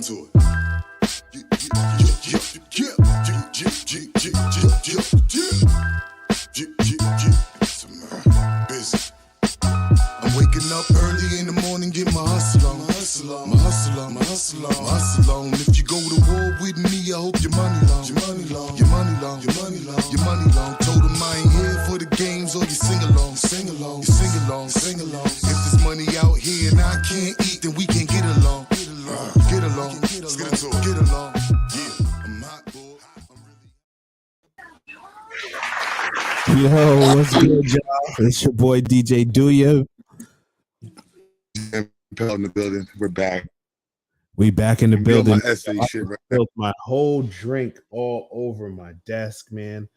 into it. Busy. I'm waking up early in the morning, get my hustle on. If you go to war with me, I hope your money long. Told him I ain't here for the games or you sing along. If there's money out here and I can't eat, then we can get along. Let's get into it. Get along. Yeah, I'm hot, boy. Yo, what's good, y'all? It's your boy DJ Do You. In the building. We're back. We back in the building. My essay shit right now. Spilled my whole drink all over my desk, man.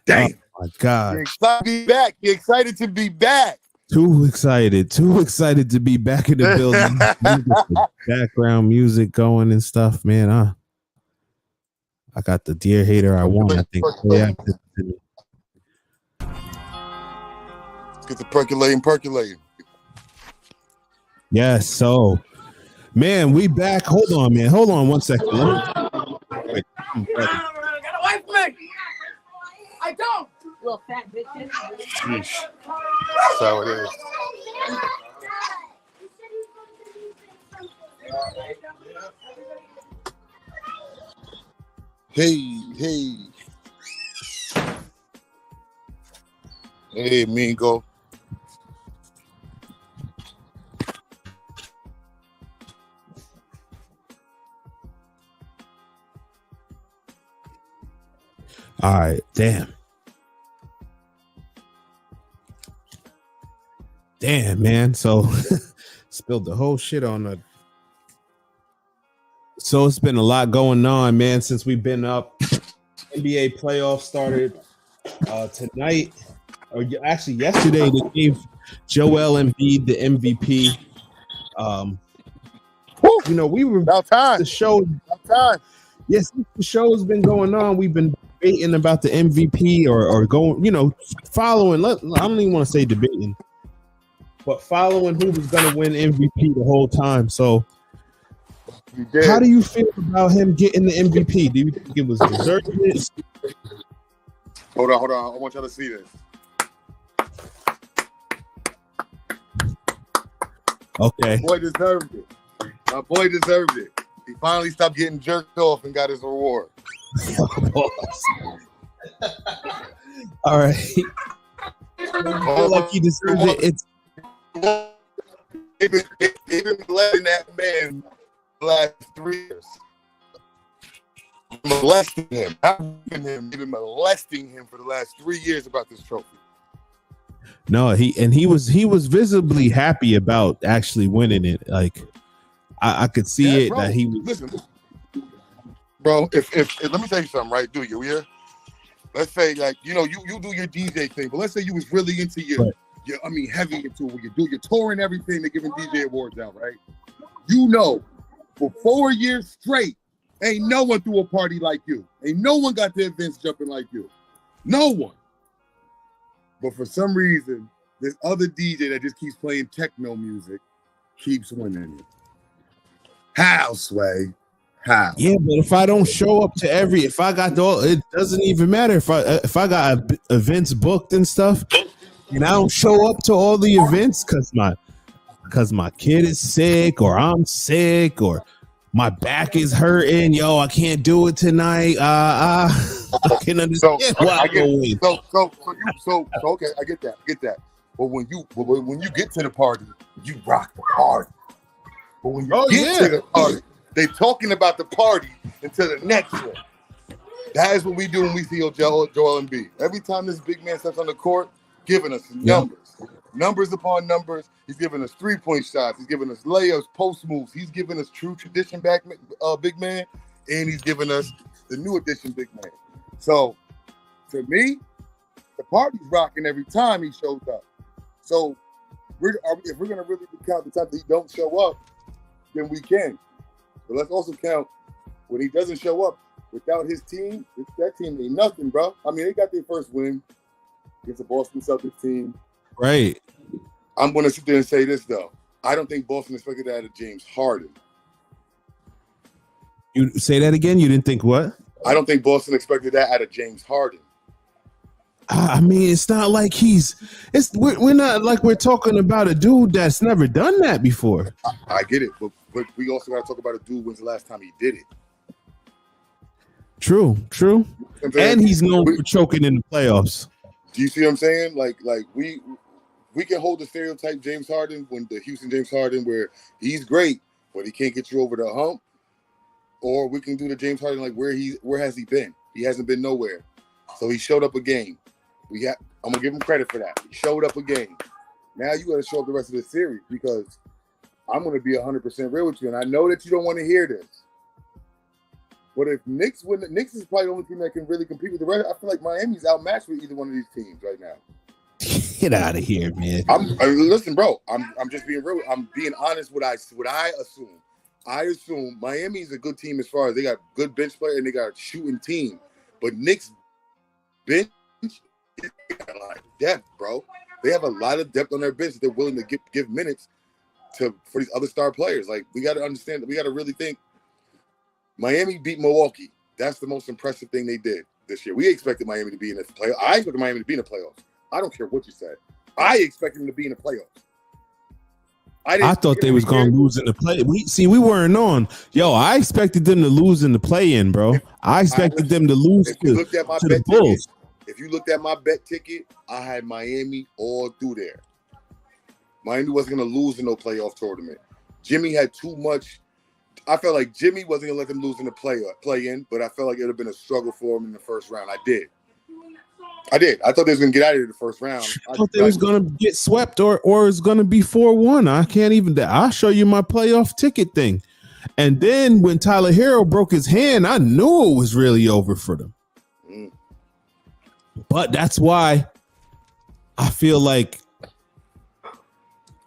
Dang. Oh my God. You're excited to be back. You're excited to be back. Too excited to be back in the building. The background music going and stuff, man. I got the Dear Hater I want, I think. Yeah. Let's get the percolating. Yes, so man, we back. Hold on 1 second. Got away from me! I don't! Little fat bitches. That's how it is. Hey, Mingo. All right, damn, man. So spilled the whole shit on the. So it's been a lot going on, man, since we've been up. NBA playoffs started tonight, or actually yesterday. They gave Joel Embid the MVP. You know, we were About time. The show. About time. Yes, the show has been going on. We've been debating about the MVP or going, you know, following. I don't even want to say debating, but following who was going to win MVP the whole time. So, how do you feel about him getting the MVP? Do you think it was deserved? Hold on. I want y'all to see this. Okay. My boy deserved it. He finally stopped getting jerked off and got his reward. All right. I feel like he deserves it. They've been letting that man the last 3 years. Molesting him. They've been molesting him for the last 3 years about this trophy. No, he was visibly happy about actually winning it. Like I could see bro, that he was. Listen, bro. If let me tell you something, right? Do you hear? Let's say, like, you know, you do your DJ thing, but let's say you was really into heavy into what you do. You're touring everything. They're giving DJ awards out, right? You know, for 4 years straight, ain't no one threw a party like you. Ain't no one got their events jumping like you. No one. But for some reason, this other DJ that just keeps playing techno music keeps winning it. How, Sway? How? Yeah, but if I don't show up to if I got it doesn't even matter if I got events booked and stuff, and I don't show up to all the events because my kid is sick or I'm sick or my back is hurting. Yo, I can't do it tonight. I can understand why. Okay, I get that. But when you get to the party, you rock the party. But when you get to the party, they talking about the party until the next one. That is what we do when we see Joel Embiid. Every time this big man steps on the court, giving us numbers upon numbers. He's giving us 3-point shots. He's giving us layups, post moves. He's giving us true tradition big man, and he's giving us the new edition big man. So, to me, the party's rocking every time he shows up. So, if we're gonna really count the time that he don't show up, then we can. But let's also count when he doesn't show up. Without his team, that team ain't nothing, bro. I mean, they got their first win against the Boston Celtics team. Right. I'm going to sit there and say this, though. I don't think Boston expected that out of James Harden. You say that again? You didn't think what? I don't think Boston expected that out of James Harden. I mean, it's not like we're not like we're talking about a dude that's never done that before. I get it, but we also got to talk about a dude when's the last time he did it. True. And he's known for choking in the playoffs. Do you see what I'm saying? Like we can hold the stereotype James Harden when the Houston James Harden where he's great, but he can't get you over the hump. Or we can do the James Harden like where has he been? He hasn't been nowhere. So he showed up a game. I'm gonna give him credit for that. He showed up a game. Now you got to show up the rest of the series because I'm gonna be 100% real with you, and I know that you don't want to hear this. But if Knicks win, Knicks is probably the only team that can really compete with the rest. I feel like Miami's outmatched with either one of these teams right now. Get out of here, man. Listen, bro. I'm just being real. I'm being honest. What I assume. I assume Miami's a good team as far as they got good bench player and they got a shooting team. But Knicks bench. They got a lot of depth, bro. They have a lot of depth on their bench that they're willing to give minutes for these other star players. Like, we got to understand that we got to really think. Miami beat Milwaukee. That's the most impressive thing they did this year. We expected Miami to be in the playoffs. I expected Miami to be in the playoffs. I don't care what you said. I expected them to be in the playoffs. I thought they was going to lose in the play. We weren't on. Yo, I expected them to lose in the play-in, bro. I expected them to lose to the Bulls. If you looked at my bet ticket, I had Miami all through there. Miami wasn't going to lose in no playoff tournament. Jimmy had too much. I felt like Jimmy wasn't going to let them lose in the play-in, but I felt like it would have been a struggle for him in the first round. I did. I thought they was going to get out of here the first round. I thought they was going to get swept or it's going to be 4-1. I can't even. I'll show you my playoff ticket thing. And then when Tyler Hero broke his hand, I knew it was really over for them. But that's why I feel like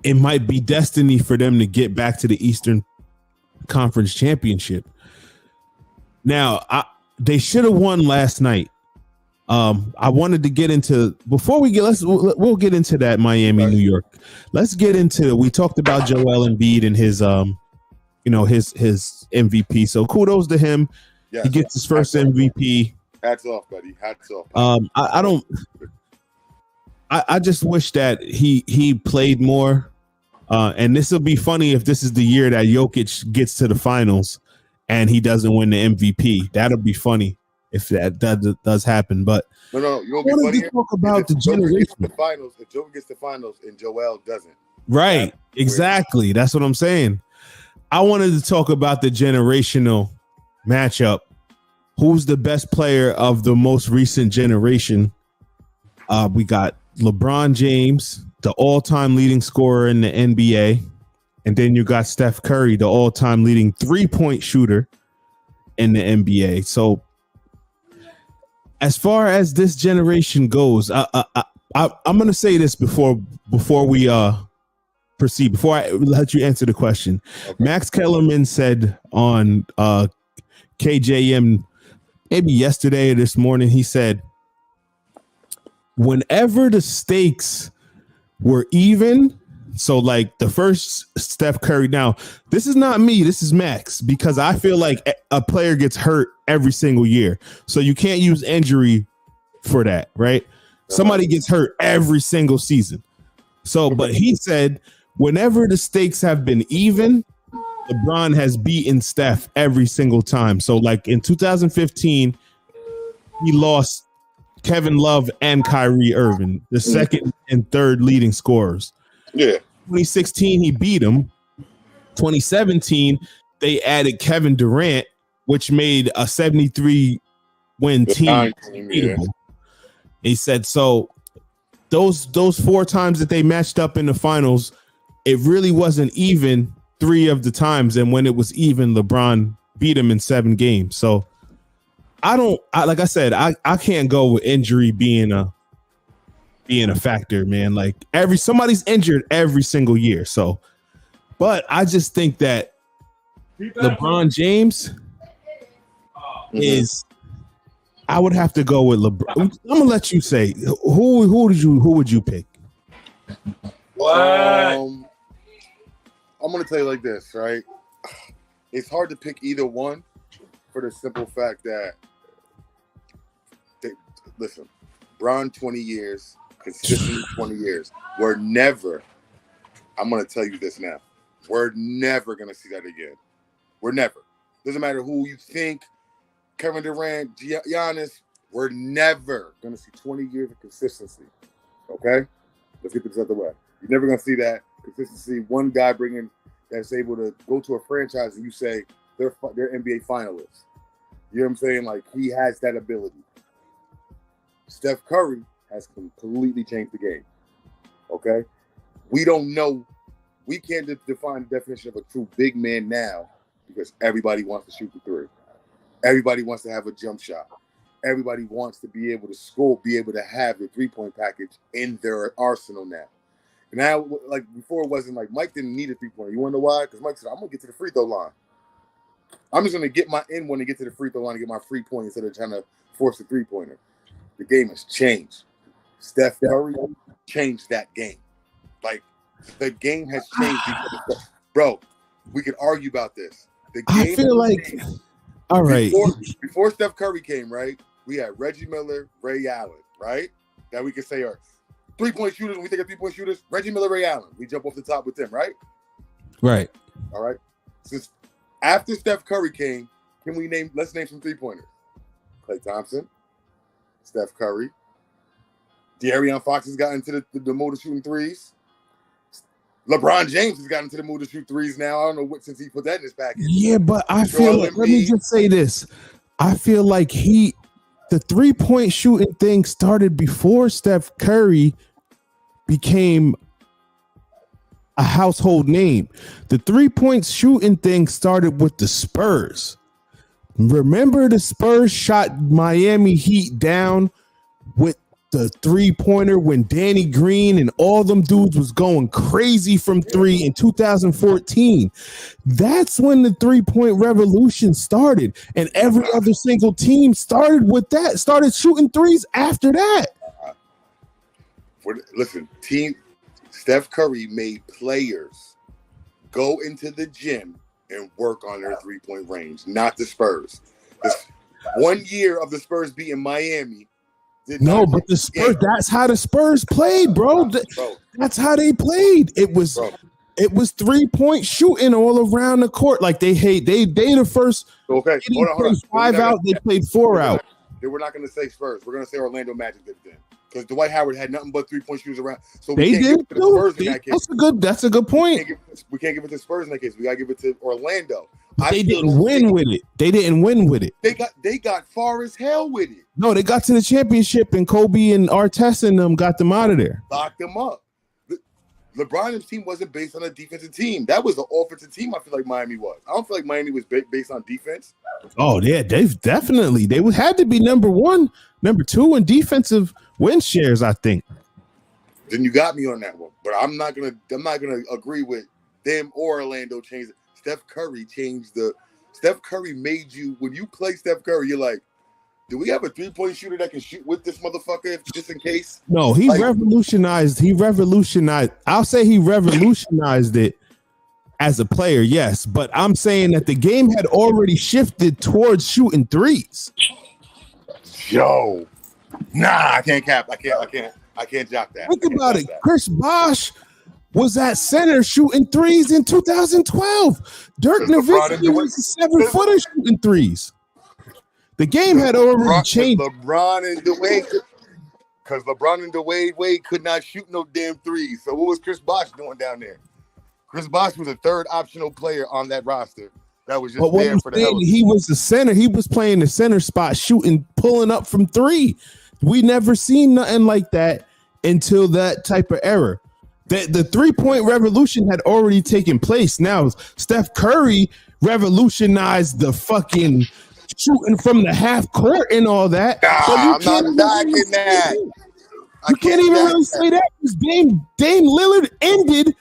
it might be destiny for them to get back to the Eastern Conference Championship. Now, they should have won last night. I wanted to get into before we get. We'll get into that Miami, New York. Let's get into. We talked about Joel Embiid and his his MVP. So kudos to him. Yes. He gets his first MVP. Hats off, buddy. Hats off. I just wish that he played more. And this will be funny if this is the year that Jokic gets to the finals and he doesn't win the MVP. That'll be funny if that does happen. But no, you won't be funny. Talk about the generation. The finals. If Jokic gets to the finals and Joel doesn't. Right. Exactly. That's what I'm saying. I wanted to talk about the generational matchup. Who's the best player of the most recent generation? We got LeBron James, the all-time leading scorer in the NBA. And then you got Steph Curry, the all-time leading three-point shooter in the NBA. So as far as this generation goes, I'm going to say this before we proceed, before I let you answer the question. Okay. Max Kellerman said on KJM maybe yesterday or this morning, he said, whenever the stakes were even, so like the first Steph Curry, now this is not me, this is Max, because I feel like a player gets hurt every single year. So you can't use injury for that, right? Somebody gets hurt every single season. So, but he said, whenever the stakes have been even, LeBron has beaten Steph every single time. So like in 2015, he lost Kevin Love and Kyrie Irving, the second and third leading scorers. Yeah. 2016, he beat him. 2017, they added Kevin Durant, which made a 73-win team. Yeah. He said, so those 4 times that they matched up in the finals, it really wasn't even 3 of the times. And when it was even, LeBron beat him in 7 games. So like I said, I can't go with injury being a factor, man. Like somebody's injured every single year. So, but I just think that LeBron James is, I would have to go with LeBron. I'm gonna let you say who would you pick? I'm gonna tell you like this, right? It's hard to pick either one for the simple fact that listen, Bron 20 years, consistently 20 years. We're never. I'm gonna tell you this now. We're never gonna see that again. We're never. Doesn't matter who you think. Kevin Durant, Giannis. We're never gonna see 20 years of consistency. Okay, let's get this out of the way. You're never gonna see that consistency. One guy bringing that's able to go to a franchise and you say they're NBA finalists. You know what I'm saying? Like, he has that ability. Steph Curry has completely changed the game. Okay, we don't know. We can't define the definition of a true big man now because everybody wants to shoot the three. Everybody wants to have a jump shot. Everybody wants to be able to score, be able to have the three-point package in their arsenal now. Now, like before, it wasn't like Mike didn't need a three-pointer. You want to know why? Because Mike said, I'm going to get to the free throw line. I'm just going to get my end one and get to the free throw line and get my free point instead of trying to force the three-pointer. The game has changed. Steph Curry changed that game. Like, the game has changed. Bro, we could argue about this. The game I feel like, all right. Before Steph Curry came, right, we had Reggie Miller, Ray Allen, right? That we could say are three-point shooters. When we think of three-point shooters, Reggie Miller, Ray Allen. We jump off the top with them, right? Right. All right. Since after Steph Curry came, let's name some three-pointers. Klay Thompson, Steph Curry. De'Aaron Fox has gotten into the mode of shooting threes. LeBron James has gotten into the mood to shoot threes now. I don't know what since he put that in his package. Yeah, but I feel like, let me just say this. I feel like the three-point shooting thing started before Steph Curry became a household name. The three-point shooting thing started with the Spurs. Remember the Spurs shot Miami Heat down with the three-pointer when Danny Green and all them dudes was going crazy from three in 2014. That's when the three-point revolution started. And every other single team started with that, started shooting threes after that. Listen, Steph Curry made players go into the gym and work on their three-point range, not the Spurs. This 1 year of the Spurs beating Miami. No, but the Spurs, that's how the Spurs played, bro. That's how they played. It was three-point shooting all around the court. Like they the first okay. Hold on. 5 out, they played 4 out. We're not going to say Spurs. We're going to say Orlando Magic did then. Because Dwight Howard had nothing but three-point shooters around. So they did too. That's a good point. We can't give it to Spurs in that case. We got to give it to Orlando. They didn't win with it. They got far as hell with it. No, they got to the championship and Kobe and Artest and them got them out of there. Locked them up. LeBron's team wasn't based on a defensive team. That was the offensive team I feel like Miami was. I don't feel like Miami was based on defense. Oh, yeah, they had to be number 1, number 2 in defensive win shares, I think. Then you got me on that one. But I'm not gonna agree with them or Orlando changed it. Steph Curry made you, when you play Steph Curry, you're like, do we have a three-point shooter that can shoot with this motherfucker just in case? No, he revolutionized. I'll say he revolutionized it as a player, yes. But I'm saying that the game had already shifted towards shooting threes. Yo. Nah, I can't cap. I can't jock that. Think about it. Chris Bosh was at center shooting threes in 2012. Dirk Nowitzki was a 7-footer shooting threes. The game had already changed. LeBron and Dwayne Wade could not shoot no damn threes. So what was Chris Bosh doing down there? Chris Bosh was a third optional player on that roster. That was just there for the hell of it. He was the center. He was playing the center spot, shooting, pulling up from three. We never seen nothing like that until that type of era. The three-point revolution had already taken place. Now, Steph Curry revolutionized the fucking shooting from the half court and all that. I'm not backing that. You can't even really say that because Dame Lillard ended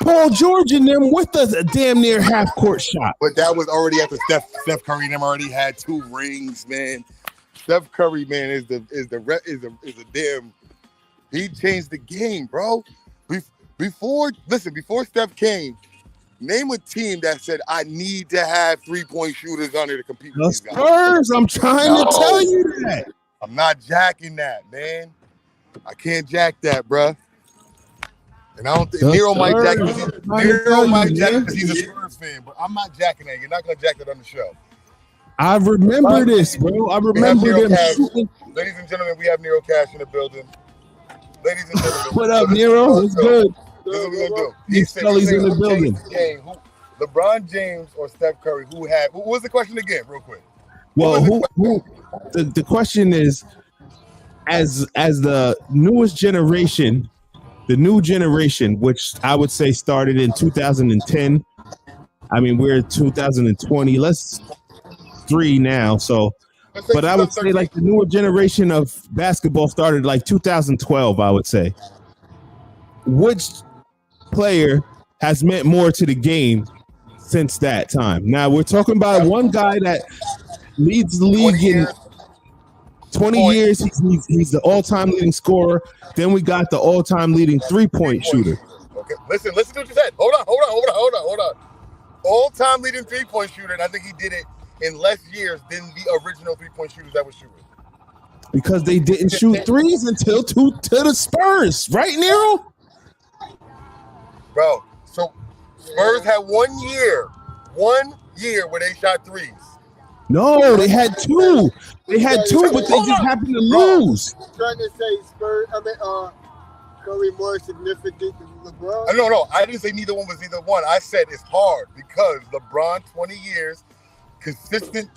Paul George and them with a damn near half court shot. But that was already after Steph Curry and them already had 2 rings, man. Steph Curry, man, is a damn. He changed the game, bro. Before Steph came, Name a team that said, I need to have 3-point shooters on there to compete with The these guys. Spurs, I'm trying to tell you that. I'm not jacking that, man. I can't jack that, bruh. And I don't think Nero might jack it. Nero might jack it because he's a Spurs fan, but I'm not jacking that. You're not going to jack that on the show. I remember this, bro. I remember them shooting. Ladies and gentlemen, we have Nero Cash in the building. Ladies and gentlemen. What up, Nero? What's good? This is what we're going to do. He's in the building. LeBron James or Steph Curry, who was the question again, real quick? Well, the question is, as the newest generation, the new generation, which I would say started in 2010. I mean, we're 2020. Let's 3 now. So, but I would say like the newer generation of basketball started like 2012. I would say. Which player has meant more to the game since that time? Now we're talking about one guy that leads the league in 20 years. He's the all-time leading scorer. Then we got the all-time leading 3-point shooter. Okay, listen to what you said. Hold on. All-time leading 3-point shooter, and I think he did it in less years than the original 3-point shooters that was shooting. Because they didn't shoot threes until to the Spurs, right, Nero? Bro, so Spurs had 1 year where they shot threes. No, they had 2. They had 2, but they just happened to lose. Trying to say Spurs, Curry more significant than LeBron? No, I didn't say neither one was either one. I said it's hard because LeBron, 20 years, consecutive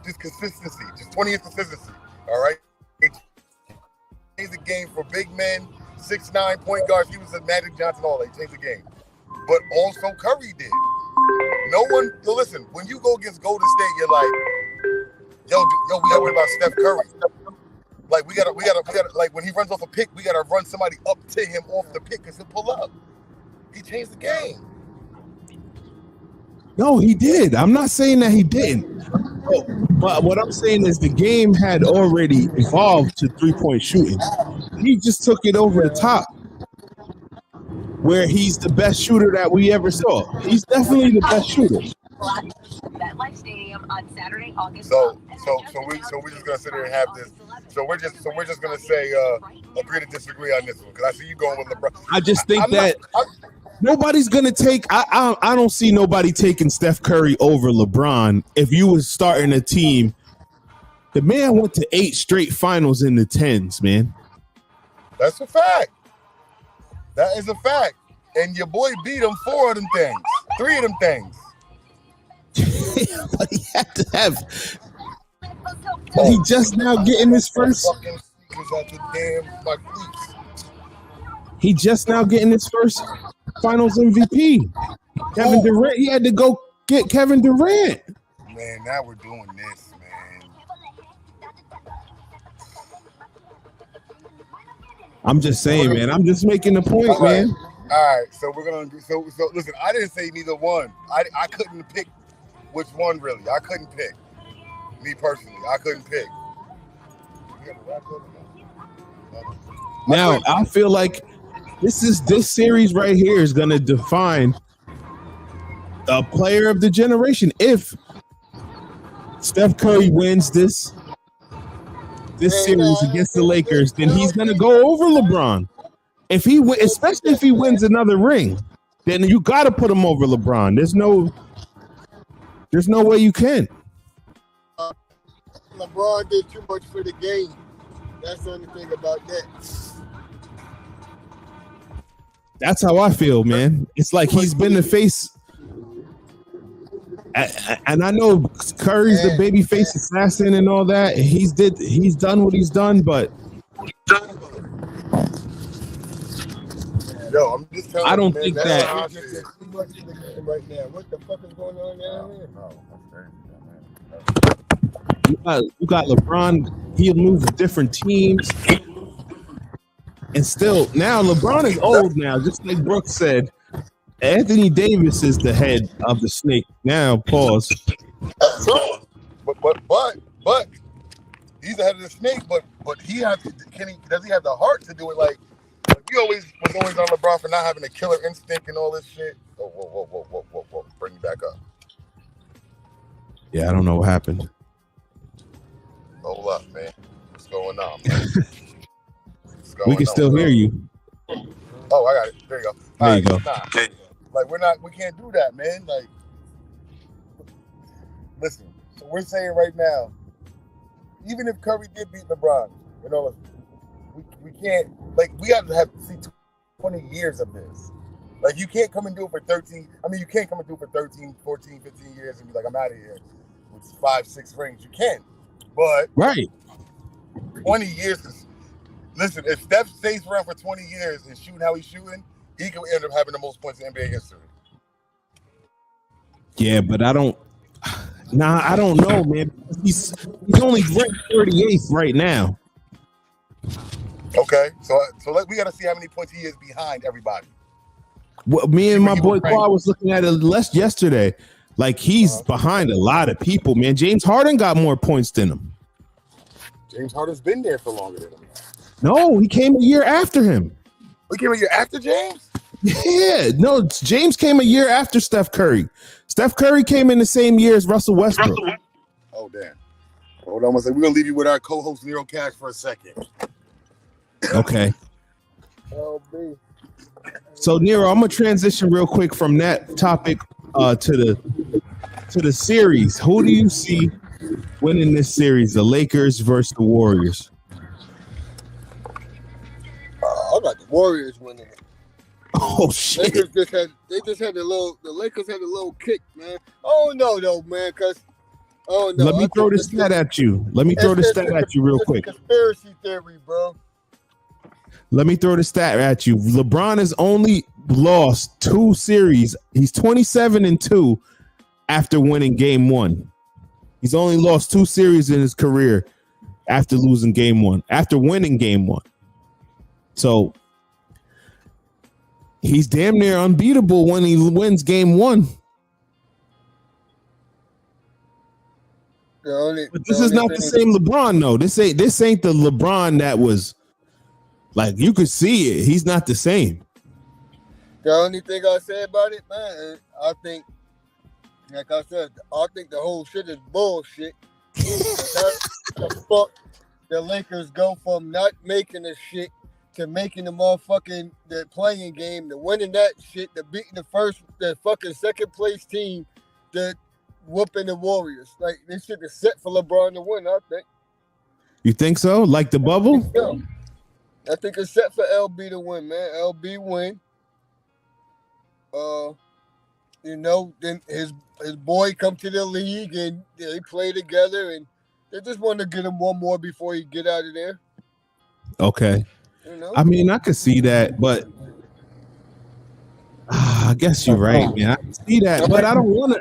just consistency, just 20 years consistency, all right? It changed the game for big men, 6'9" point guards. He was a Magic Johnson, all that. He changed the game. But also Curry did. Listen, when you go against Golden State, you're like, yo, we gotta worry about Steph Curry. Like, we gotta, like, when he runs off a pick, we gotta run somebody up to him off the pick because he'll pull up. He changed the game. No, he did. I'm not saying that he didn't. But what I'm saying is the game had already evolved to 3-point shooting. He just took it over the top. Where he's the best shooter that we ever saw. He's definitely the best shooter. MetLife Stadium on Saturday, August. So we're just gonna sit here and have this. So we're just gonna say agree to disagree on this one because I see you going with LeBron. I just think nobody's gonna take. I don't see nobody taking Steph Curry over LeBron. If you was starting a team, the man went to 8 straight finals in the 10s, man. That's a fact. That is a fact. And your boy beat him 4 of them things. 3 of them things. But he had to have. He just now getting his first. He just now getting his first Finals MVP. Kevin Durant. He had to go get Kevin Durant. Man, now we're doing this, man. I'm just saying, man. I'm just making the point, man. All right, so we're gonna do so. Listen, I didn't say neither one. I couldn't pick which one really. I couldn't pick. Me personally, I couldn't pick. Now I feel like this series right here is gonna define a player of the generation. If Steph Curry wins this series against the Lakers, then he's gonna go over LeBron. Especially if he wins another ring, then you got to put him over LeBron. There's no way you can. LeBron did too much for the game. That's the only thing about that. That's how I feel, man. It's like he's been the face. And I know Curry's the baby face assassin and all that. He's done what he's done, but yo, I'm just telling I don't you, think man, that. Right now, what the fuck is going on down here? You got LeBron. He'll move to different teams, and still now LeBron is old now. Just like Brooks said, Anthony Davis is the head of the snake now. Pause. But he's the head of the snake. But does he have the heart to do it? Like we was always on LeBron for not having a killer instinct and all this shit. Whoa. Bring me back up. Yeah, I don't know what happened. Hold up, man. What's going on, man? We can still hear you. Oh, I got it. There you go. There you go. Like, we can't do that, man. Like, listen, so we're saying right now, even if Curry did beat LeBron, you know, we can't, like, we got to have to see 20 years of this. Like, you can't come and do it for 13. I mean, you can't come and do it for 13, 14, 15 years and be like, I'm out of here with 5, 6 rings. You can. But right. 20 years is, listen, if Steph stays around for 20 years and shooting how he's shooting, he could end up having the most points in NBA history. Yeah, but I don't know, man. He's only ranked 38th right now. Okay, so we got to see how many points he is behind everybody. Well, me and my boy Carl was looking at it yesterday. Like, he's behind a lot of people, man. James Harden got more points than him. James Harden's been there for longer than him. No, he came a year after him. We came a year after James? Yeah, no, James came a year after Steph Curry. Steph Curry came in the same year as Russell Westbrook. Oh, damn. Hold on one second. We're going to leave you with our co-host, Nero Cash, for a second. Okay. LB. So, Nero, I'm going to transition real quick from that topic to the series. Who do you see winning this series, the Lakers versus the Warriors? I got the Warriors winning it. Oh shit! The Lakers had a little kick, man. Oh no, man, because no. Let me throw this stat at you. Real quick. Conspiracy theory, bro. Let me throw the stat at you. LeBron has only lost 2 series. He's 27-2 after winning game 1. He's only lost 2 series in his career after losing game 1. After winning game 1. So he's damn near unbeatable when he wins game 1. But this is not the same LeBron, though. This ain't the LeBron that was, like, you could see it. He's not the same. The only thing I say about it, man, I think, like I said, I think the whole shit is bullshit. The fuck the Lakers go from not making the shit to making the playing game, to winning that shit, to beating the fucking second place team, to whooping the Warriors. Like, this shit is set for LeBron to win, I think. You think so? Like the bubble? I think it's set for LB to win, man. LB win. Then his boy come to the league and they play together, and they just want to get him one more before he get out of there. Okay. I mean, I could see that, but I guess you're right, man. I can see that, but I don't want to.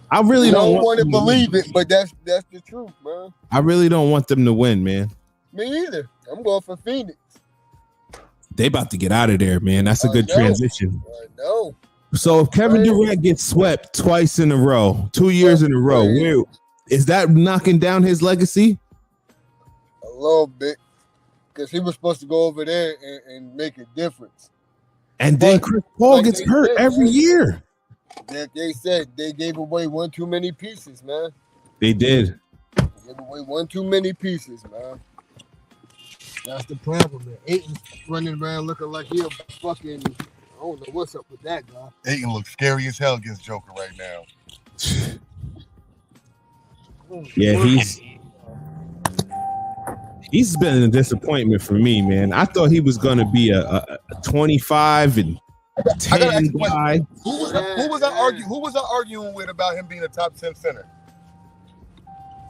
I really don't want to believe it, but that's the truth, man. I really don't want them to win, man. Me either. I'm going for Phoenix. They about to get out of there, man. That's a good transition. I know. So if Kevin Durant gets swept twice in a row, 2 years in a row, is that knocking down his legacy? A little bit, because he was supposed to go over there and make a difference. And then Chris Paul gets hurt every year. They said they gave away one too many pieces, man. They did. They gave away one too many pieces, man. That's the problem, man. Ayton's running around looking like he a fucking, I don't know what's up with that guy. Ayton looks scary as hell against Joker right now. Yeah, he's been a disappointment for me, man. I thought he was going to be a 25 and 10 guy. Who was I arguing with about him being a top 10 center?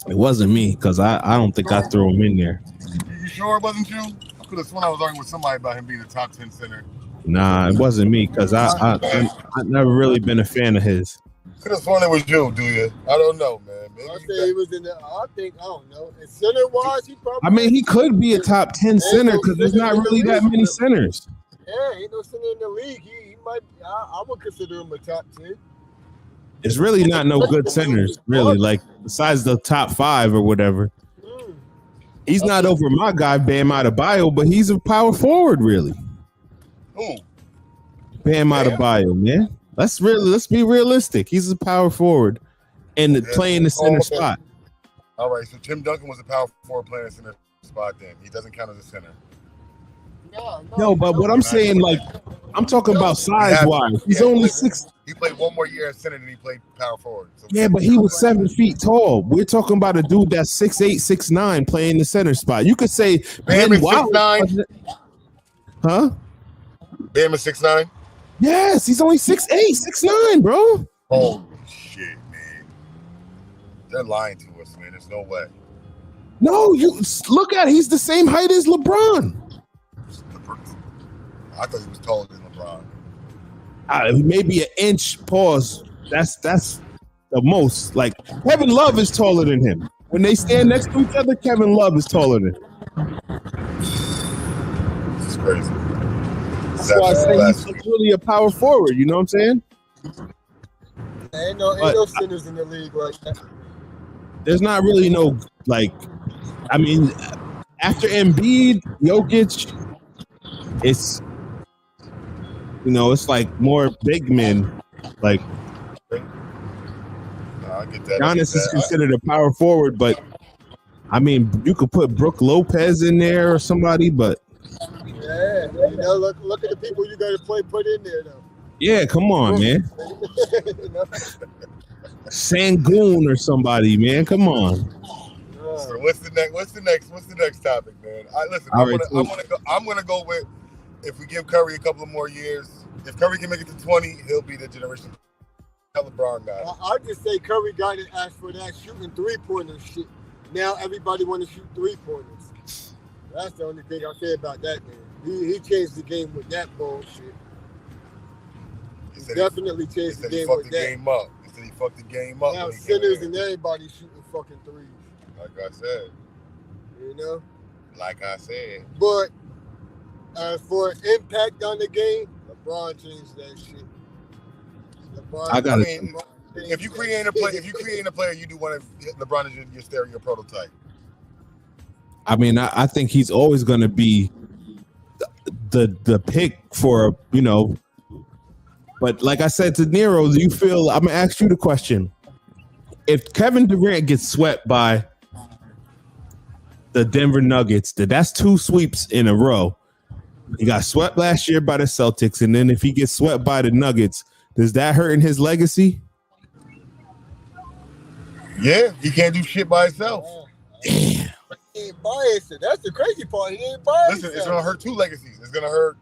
It wasn't me, because I don't think I threw him in there. You sure it wasn't you? I could have sworn I was arguing with somebody about him being a top 10 center. Nah, it wasn't me, because I've never really been a fan of his. Could have sworn it was you, do you? I don't know, man. Maybe I say he was in the. I don't know. And center wise, he probably. I mean, he could be a top 10 center, because there's not really that many centers. Yeah, ain't no center in the league. He might. I would consider him a top 10. It's really not no good centers, really. Like, besides the top 5 or whatever. He's not over my guy, Bam Adebayo, but he's a power forward, really. Who? Bam Adebayo, man. Let's be realistic. He's a power forward and playing the center spot. All right, so Tim Duncan was a power forward playing the center spot. Then he doesn't count as a center. No, but what I'm saying, like, I'm talking about size-wise. He's only 6. He played one more year at center than he played power forward. So yeah, but he was 7 feet tall. We're talking about a dude that's 6'8", 6'9", playing the center spot. You could say Bam is 6'9". Huh? Bam is 6'9". Yes, he's only 6'8", 6'9", bro. Holy shit, man! They're lying to us, man. There's no way. No, you look at it. He's the same height as LeBron. I thought he was taller than LeBron. Maybe an inch. Pause. That's the most. Like Kevin Love is taller than him. When they stand next to each other, Kevin Love is taller than him. This is crazy. That's why I say he's really a power forward. You know what I'm saying? Ain't no centers in the league like that. There's not really no, like, I mean, after Embiid, Jokic, it's, you know, it's like more big men. Like, I get that. Giannis is considered a power forward, but I mean, you could put Brook Lopez in there or somebody, but yeah, you know, look at the people you got to put in there though. Yeah, come on, man. Sangoon or somebody, man. Come on. So what's the next topic, man? I'm gonna go with, if we give Curry a couple of more years, if Curry can make it to 20, he'll be the generation LeBron guy. I just say Curry got to ask for that shooting 3-pointer shit. Now everybody want to shoot 3-pointers. That's the only thing I say about that, man. He changed the game with that bullshit. He definitely changed the game with that. He said he fucked the game up. Now centers and everybody shooting fucking threes. Like I said. You know? Like I said. But as for impact on the game, LeBron changed that shit. If you create a player, you do want to. LeBron is your stereo prototype. I mean, I think he's always going to be the pick for, you know. But like I said to Nero, do you feel? I'm gonna ask you the question: if Kevin Durant gets swept by the Denver Nuggets, that's 2 sweeps in a row. He got swept last year by the Celtics, and then if he gets swept by the Nuggets, does that hurt in his legacy? Yeah, he can't do shit by himself. Damn. He ain't biased. That's the crazy part. He ain't biased. Listen, it's gonna hurt 2 legacies. It's gonna hurt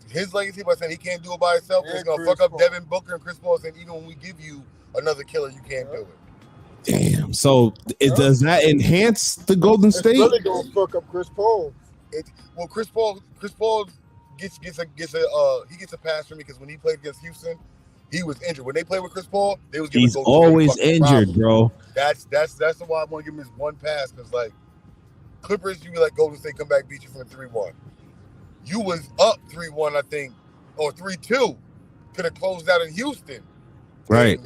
his legacy by saying he can't do it by himself. And it's gonna fuck up Devin Booker and Chris Paul, saying even when we give you another killer, you can't do it. Damn. So does that enhance the Golden State? It's really gonna fuck up Chris Paul. Chris Paul gets a pass from me because when he played against Houston, he was injured. When they played with Chris Paul, they was giving. He's always injured, bro. That's why I want to give him his one pass, because like Clippers, you be like Golden State come back, beat you from 3-1. You was up 3-1, I think, or 3-2. Could have closed out in Houston. Right.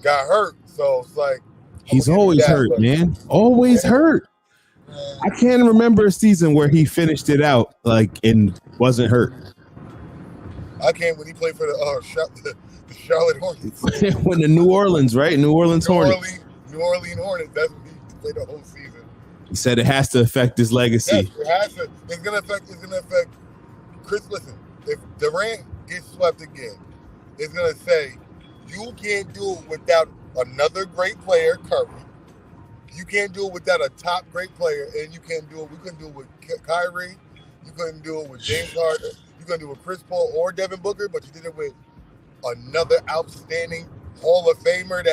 Got hurt. So it's like he's always hurt, man. Always hurt. I can't remember a season where he finished it out like and wasn't hurt. I can't when he played for the Charlotte Hornets. When the New Orleans, right? New Orleans Hornets. New Orleans Hornets. That's when he played the whole season. He said it has to affect his legacy. Yes, it has to. It's gonna affect Chris. Listen, if Durant gets swept again, it's gonna say you can't do it without another great player, Curry. You can't do it without a top great player, and you can't do it. We couldn't do it with Kyrie. You couldn't do it with James Harden. You couldn't do it with Chris Paul or Devin Booker, but you did it with another outstanding Hall of Famer.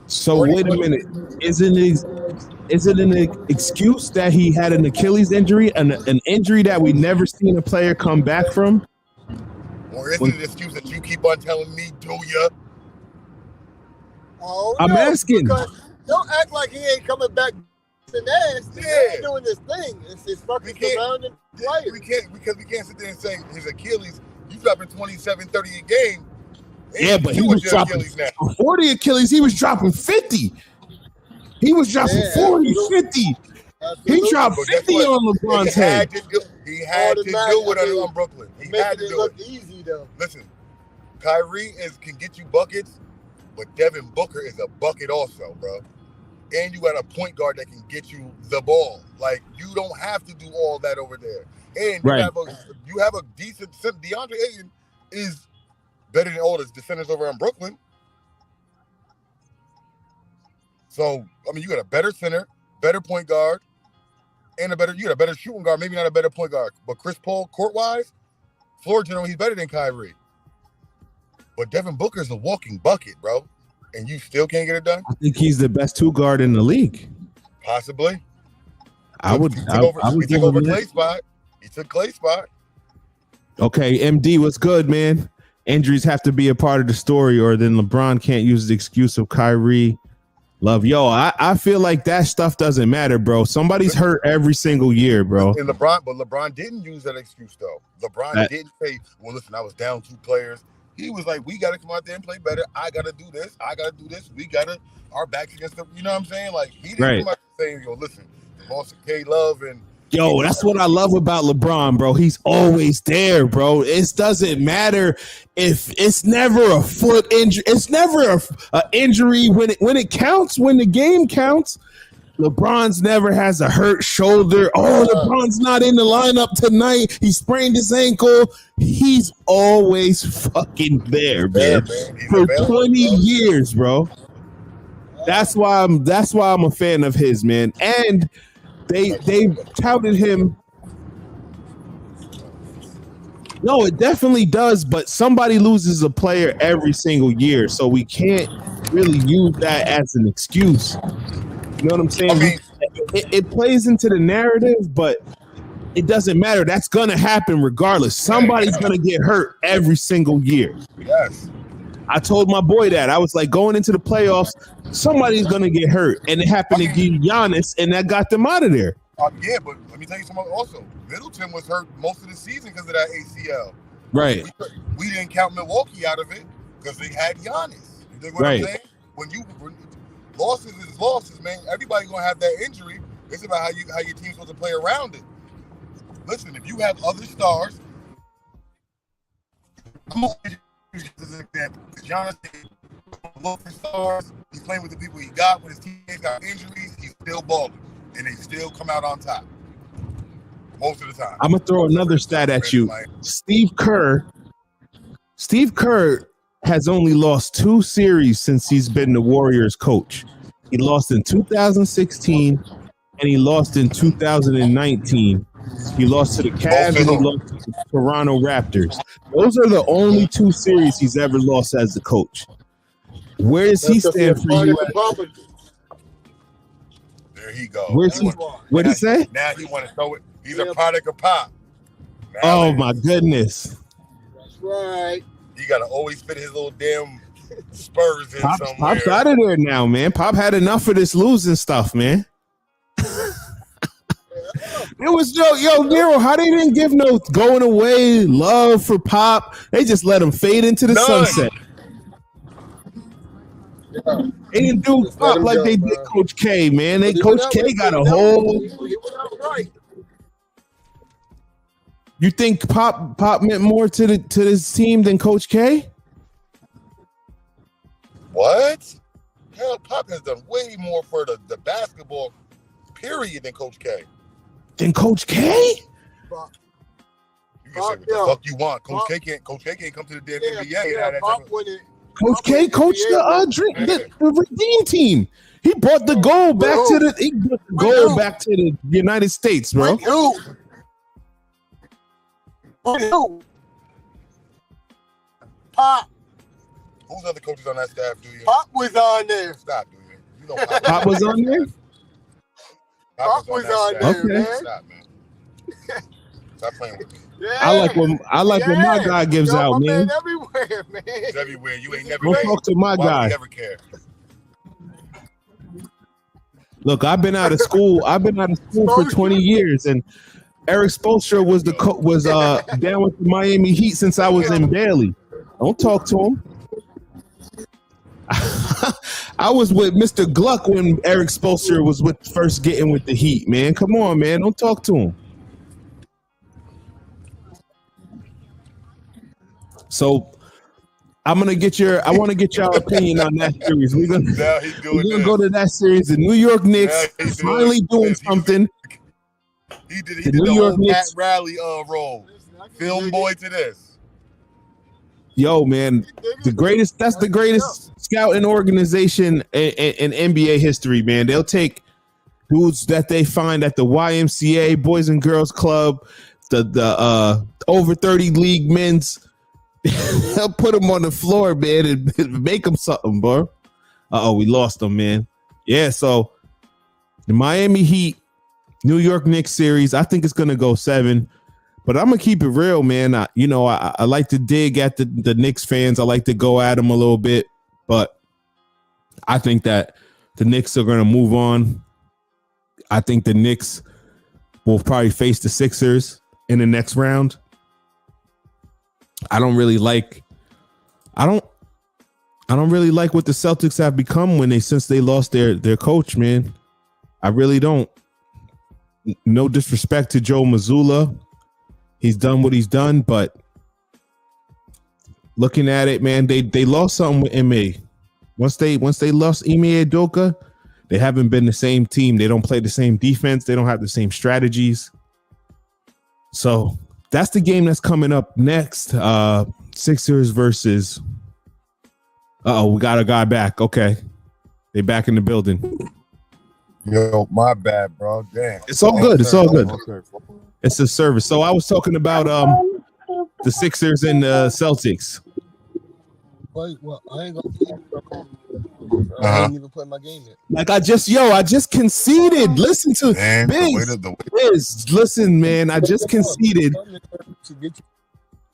So wait a minute. Is it an excuse that he had an Achilles injury, an injury that we never seen a player come back from? Or is it an excuse that you keep on telling me, do ya? Oh, I'm asking. Don't act like he ain't coming back to ass. He ain't doing this thing. It's his fucking surrounding players. We can't sit there and say his Achilles, you dropping 27, 30 a game. Yeah, but he was dropping 40 Achilles. He was dropping 50. He was dropping 40, 50. Absolutely. He dropped 50 on LeBron's head. He had to do it on Brooklyn. He had to do it. Easy, though. Listen, Kyrie can get you buckets, but Devin Booker is a bucket also, bro. And you got a point guard that can get you the ball. Like, you don't have to do all that over there. And you have a decent DeAndre Ayton is better than all the centers over in Brooklyn. So, I mean, you got a better center, better point guard, and you got a better shooting guard, maybe not a better point guard. But Chris Paul, court-wise, floor general, he's better than Kyrie. But Devin Booker's a walking bucket, bro. And you still can't get it done? I think he's the best two guard in the league. Possibly. He took over Clay's spot. He took Clay's spot. Okay, MD, what's good, man? Injuries have to be a part of the story, or then LeBron can't use the excuse of Kyrie. Love. Yo, I feel like that stuff doesn't matter, bro. Somebody's hurt every single year, bro. And LeBron didn't use that excuse, though. LeBron didn't say, well, listen, I was down 2 players. He was like, we got to come out there and play better. I got to do this. I got to do this. We got to, our backs against them. You know what I'm saying? Like, he didn't come out saying, yo, listen, lost to K-Love and. Yo, that's what I love about LeBron, bro. He's always there, bro. It doesn't matter if it's never a foot injury. It's never a injury when it counts, when the game counts. LeBron's never has a hurt shoulder. Oh, LeBron's not in the lineup tonight. He sprained his ankle. He's always fucking there, man. For 20 years, bro. That's why I'm a fan of his, man. And they touted him. No, it definitely does, but somebody loses a player every single year, so we can't really use that as an excuse. You know what I'm saying? I mean, it plays into the narrative, but it doesn't matter. That's going to happen regardless. Somebody's going to get hurt every single year. Yes. I told my boy that. I was like, going into the playoffs, somebody's going to get hurt. And it happened to Giannis, and that got them out of there. Yeah, but let me tell you something also. Middleton was hurt most of the season because of that ACL. Right. We didn't count Milwaukee out of it because they had Giannis. You dig what I'm saying? When losses is losses, man. Everybody going to have that injury. It's about how your team's supposed to play around it. Listen, if you have other stars, I'm going to use this as an example. Giannis look for stars. He's playing with the people he got. When his teammates got injuries, he's still balling. And they still come out on top. Most of the time. I'm going to throw another stat at you. Steve Kerr has only lost 2 series since he's been the Warriors coach. He lost in 2016 and he lost in 2019. He lost to the Cavs and he lost to the Toronto Raptors. Those are the only 2 series he's ever lost as a coach. Where does he stand for you? There he goes. What did he say? Now he want to throw it. He's a product of Pop. Oh my goodness. That's right. He got to always fit his little damn Spurs in somewhere. Pop's out of there now, man. Pop had enough of this losing stuff, man. It was yo, Nero, how they didn't give no going away love for Pop. They just let him fade into the sunset. Yeah. They didn't do Pop like they did Coach K, man. Coach K got a whole. He went out right. You think Pop meant more to this team than Coach K? What? Hell, Pop has done way more for the basketball period than Coach K. Than Coach K? You can say what the fuck you want. Coach K can't come to the damn NBA. Coach K coached the Redeem team. He brought the gold back to the United States, bro. Pop. Who's other coaches on that staff, do you? Pop was on there. Stop, do you? You know Pop was on there? Pop was on there, man. Stop, man. Stop playing with me. Yeah. I like what my guy gives out, man. Everywhere, man. He's everywhere. You ain't never. Don't talk to my guy. Never care. Look, I've been out of school for 20 years, and Eric Spoelstra was down with the Miami Heat since I was in Bailey. Don't talk to him. I was with Mr. Gluck when Eric Spoelstra was first getting with the Heat, man. Come on, man. Don't talk to him. So I want to get y'all opinion on that series. We're gonna go to that series. The New York Knicks finally doing something. He did the whole Pat Riley role. Film boy to this. Yo, man, that's the greatest scouting organization in NBA history, man. They'll take dudes that they find at the YMCA, Boys and Girls Club, the over 30 league men's. They'll put them on the floor, man, and make them something, bro. We lost them, man. Yeah, so the Miami Heat, New York Knicks series, I think it's going to go 7. But I'm going to keep it real, man. I like to dig at the Knicks fans. I like to go at them a little bit. But I think that the Knicks are going to move on. I think the Knicks will probably face the Sixers in the next round. I don't really like what the Celtics have become since they lost their coach, man. I really don't. No disrespect to Joe Mazzulla. He's done what he's done, but looking at it, man, they lost something with Ime. Once they lost Ime Udoka, they haven't been the same team. They don't play the same defense. They don't have the same strategies. So that's the game that's coming up next. Sixers versus. We got a guy back. Okay, they back in the building. Yo, my bad, bro. Damn. It's all good. It's all good. It's a service. So I was talking about the Sixers and the Celtics. Wait, well, I ain't gonna. I ain't even play my game yet. Like I just conceded. Listen to Biz. Listen, man, I just conceded.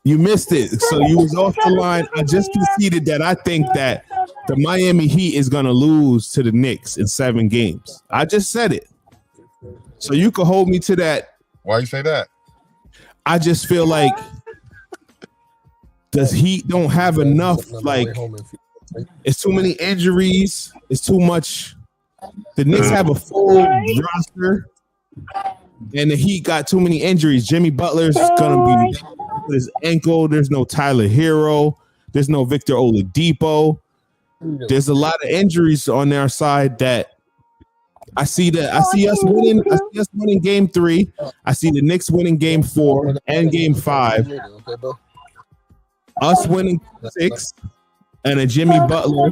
You missed it. So you was off the line. I just conceded that I think that the Miami Heat is gonna lose to the Knicks in 7 games. I just said it. So you can hold me to that. Why you say that? I just feel like the Heat don't have enough. Like, it's too many injuries. It's too much. The Knicks have a full roster, and the Heat got too many injuries. Jimmy Butler's gonna be with his ankle. There's no Tyler Hero. There's no Victor Oladipo. There's a lot of injuries on their side that I see us winning. I see us winning game 3. I see the Knicks winning game 4 and game 5. Us winning 6 and a Jimmy Butler,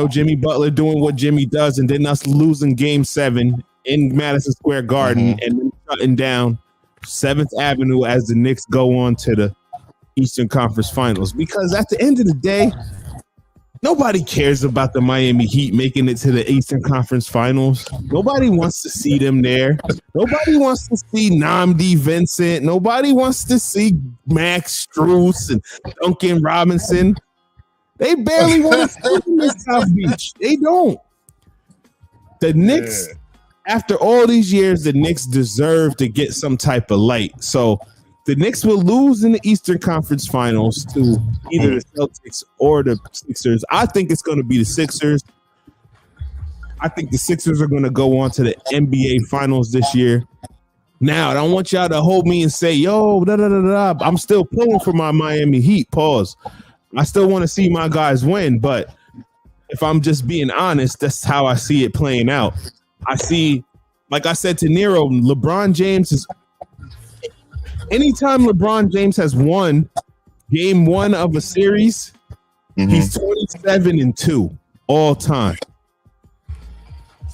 Jimmy Butler doing what Jimmy does, and then us losing game 7 in Madison Square Garden and then shutting down 7th Avenue as the Knicks go on to the Eastern Conference Finals. Because at the end of the day, nobody cares about the Miami Heat making it to the Eastern Conference Finals. Nobody wants to see them there. Nobody wants to see Nnamdi Vincent. Nobody wants to see Max Strus and Duncan Robinson. They barely want to see them in South Beach. They don't. The Knicks, after all these years, the Knicks deserve to get some type of light. So the Knicks will lose in the Eastern Conference Finals to either the Celtics or the Sixers. I think it's going to be the Sixers. I think the Sixers are going to go on to the NBA Finals this year. Now, I don't want y'all to hold me and say, yo, da-da-da-da. I'm still pulling for my Miami Heat. Pause. I still want to see my guys win, but if I'm just being honest, that's how I see it playing out. I see, like I said to Nero, LeBron James is – anytime LeBron James has won game 1 of a series, he's 27-2 all time.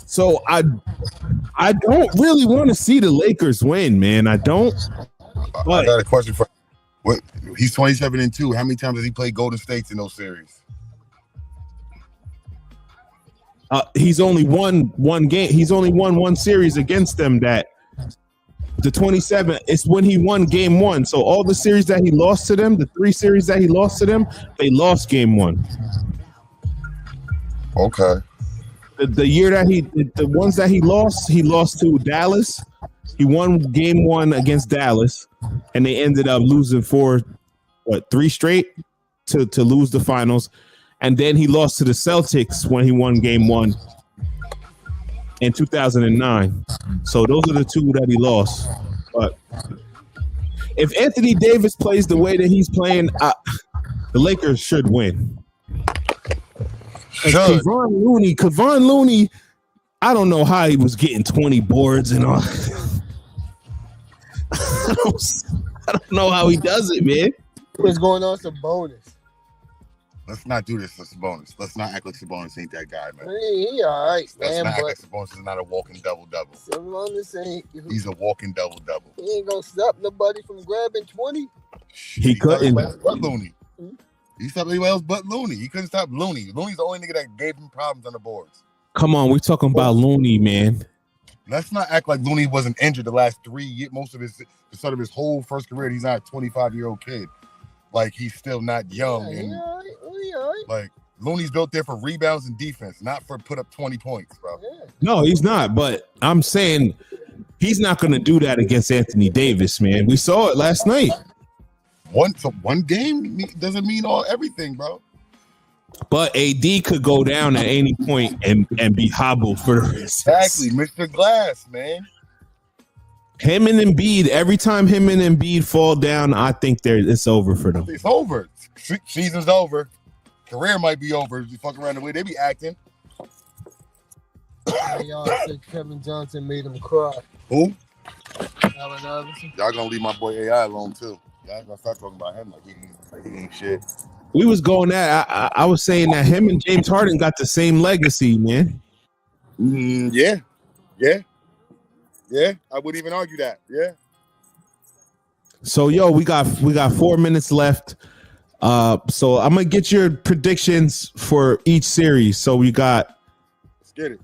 So I don't really want to see the Lakers win, man. I don't. But I got a question for what? He's 27-2. How many times has he played Golden State in those series? He's only won one game. He's only won one series against them. That the 27. It's when he won game 1. So all the series that he lost to them, the 3 series that he lost to them, they lost game 1. Okay. The year that the ones that he lost to Dallas. He won game 1 against Dallas, and they ended up losing 3 straight to lose the finals. And then he lost to the Celtics when he won game 1 in 2009. So those are the 2 that he lost. But if Anthony Davis plays the way that he's playing, The Lakers should win. Should. Kevon Looney, I don't know how he was getting 20 boards and all. I don't know how he does it, man. What's going on? Some bonus. Let's not do this for Sabonis. Let's not act like Sabonis ain't that guy, man. He all right, Let's man. not act But like Sabonis is not a walking double-double. Sabonis ain't. He's a walking double-double. He ain't gonna stop nobody from grabbing 20. He couldn't. But Looney. He stopped anybody else but Looney. He couldn't stop Looney. Looney's the only nigga that gave him problems on the boards. Come on, we're talking about Looney, man. Let's not act like Looney wasn't injured the last 3 years. Most of the start of his whole first career. He's not a 25-year-old kid. Like, he's still not young. Yeah, And he all right. like, Looney's built there for rebounds and defense, not for put up 20 points, bro. Yeah. No, he's not. But I'm saying he's not going to do that against Anthony Davis, man. We saw it last night. One game doesn't mean everything, bro. But AD could go down at any point and be hobbled for the rest. Exactly, Mr. Glass, man. Him and Embiid, every time him and Embiid fall down, I think it's over for them. It's over. Season's over. Career might be over. You fuck around the way they be acting. Y'all said Kevin Johnson made him cry. Who? Allen Iverson. Y'all gonna leave my boy AI alone too. Y'all gonna start talking about him like he ain't shit. We was going at. I was saying that him and James Harden got the same legacy, man. Yeah. I wouldn't even argue that. Yeah. So we got 4 minutes left. So I'm gonna get your predictions for each series. So we got. Let's get it.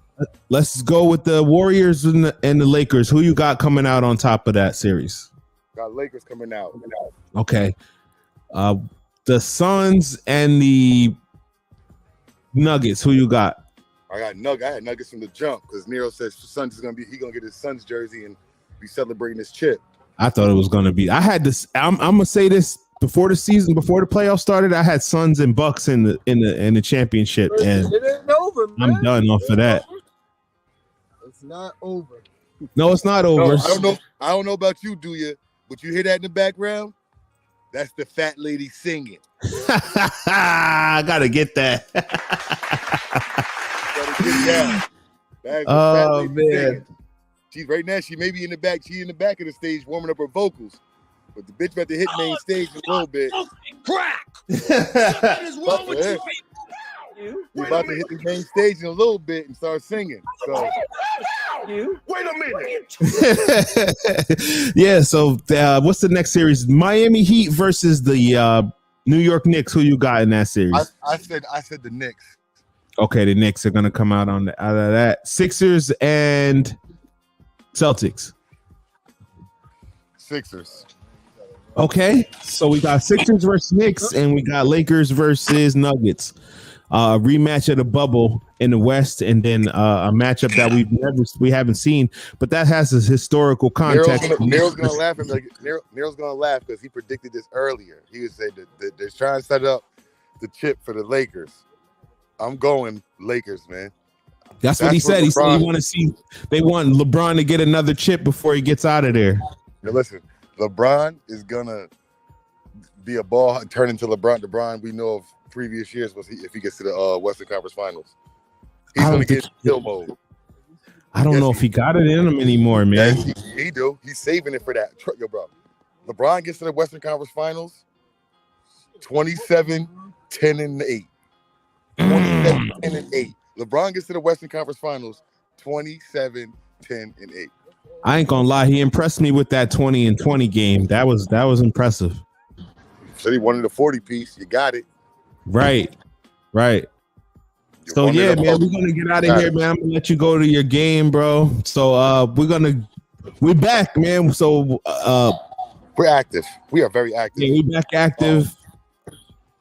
Let's go with the Warriors and the Lakers. Who you got coming out on top of that series? Got Lakers coming out. Okay. The Suns and the Nuggets. Who you got? I had Nuggets from the jump because Nero says Suns is gonna get his Suns jersey and be celebrating his chip. I thought it was gonna be. I had this. I'm gonna say this before the season, before the playoffs started. I had Suns and Bucks in the championship, and It ain't over, man. I'm done off of that. It's not over. No, it's not over. No, I don't know about you, do you? But you hear that in the background? That's the fat lady singing. I gotta get that. Oh man. Singing. She's right now. She may be in the back. She in the back of the stage warming up her vocals. But the bitch about to hit main stage in a little bit. Crack. What is wrong with you? She's about to hit the main stage in a little bit and start singing. So Wait a minute. Yeah. So what's the next series? Miami Heat versus the New York Knicks. Who you got in that series? I said the Knicks. Okay, the Knicks are gonna come out out of that. Sixers and Celtics. Sixers. Okay, so we got Sixers versus Knicks, and we got Lakers versus Nuggets. Rematch of the bubble in the West, and then a matchup that we haven't seen, but that has a historical context. Nero's gonna laugh at me. Nero's gonna laugh because he predicted this earlier. He would say that they're trying to set up the chip for the Lakers. I'm going Lakers, man. That's what he said. He said they want LeBron to get another chip before he gets out of there. Now listen, LeBron is gonna be a ball and turn into LeBron we know of previous years if he gets to the Western Conference Finals. He's gonna get kill mode. I don't know if he got it in him anymore, man. Yes, he do. He's saving it for that. Yo, bro. LeBron gets to the Western Conference Finals 27, 10, and 8. 27, 10, and 8. LeBron gets to the Western Conference Finals 27, 10, and 8. I ain't gonna lie, he impressed me with that 20 and 20 game. That was impressive. Said he wanted the 40 piece. You got it. Right. So yeah, man, we're gonna get out of here, man. I'm gonna let you go to your game, bro. So we're back, man. So we're active. We are very active. Yeah, we're back active.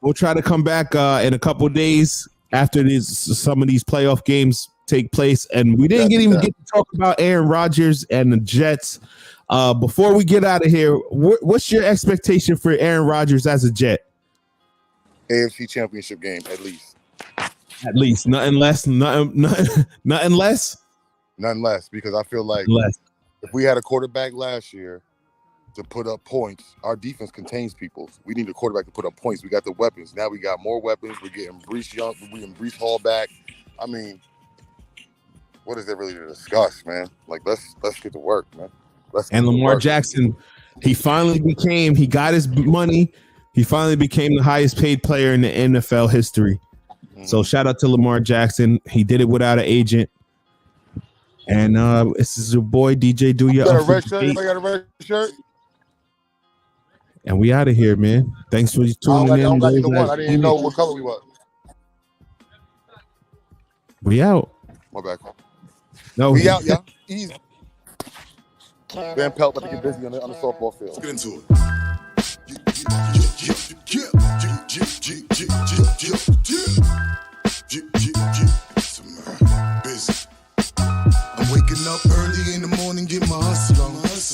We'll try to come back in a couple of days after some of these playoff games take place. And we didn't even get to talk about Aaron Rodgers and the Jets. Before we get out of here, what's your expectation for Aaron Rodgers as a Jet? AFC Championship game, at least. At least, nothing less. Nothing less. Nothing less, because I feel like if we had a quarterback last year to put up points. Our defense contains people. We need a quarterback to put up points. We got the weapons. Now we got more weapons. We're getting Brees Young. We're getting Brees Hall back. I mean, what is there really to discuss, man? Like, let's get to work, man. And Lamar Jackson, he got his money. He finally became the highest paid player in the NFL history. Mm-hmm. So shout out to Lamar Jackson. He did it without an agent. And this is your boy DJ Do Ya. Got a red shirt? Anybody got a red shirt? And we out of here, man. Thanks for tuning in. I didn't even know what color we was. We out. My bad. No, we out, y'all. Easy. Van Pelt about to get busy on the softball field. Let's get into it.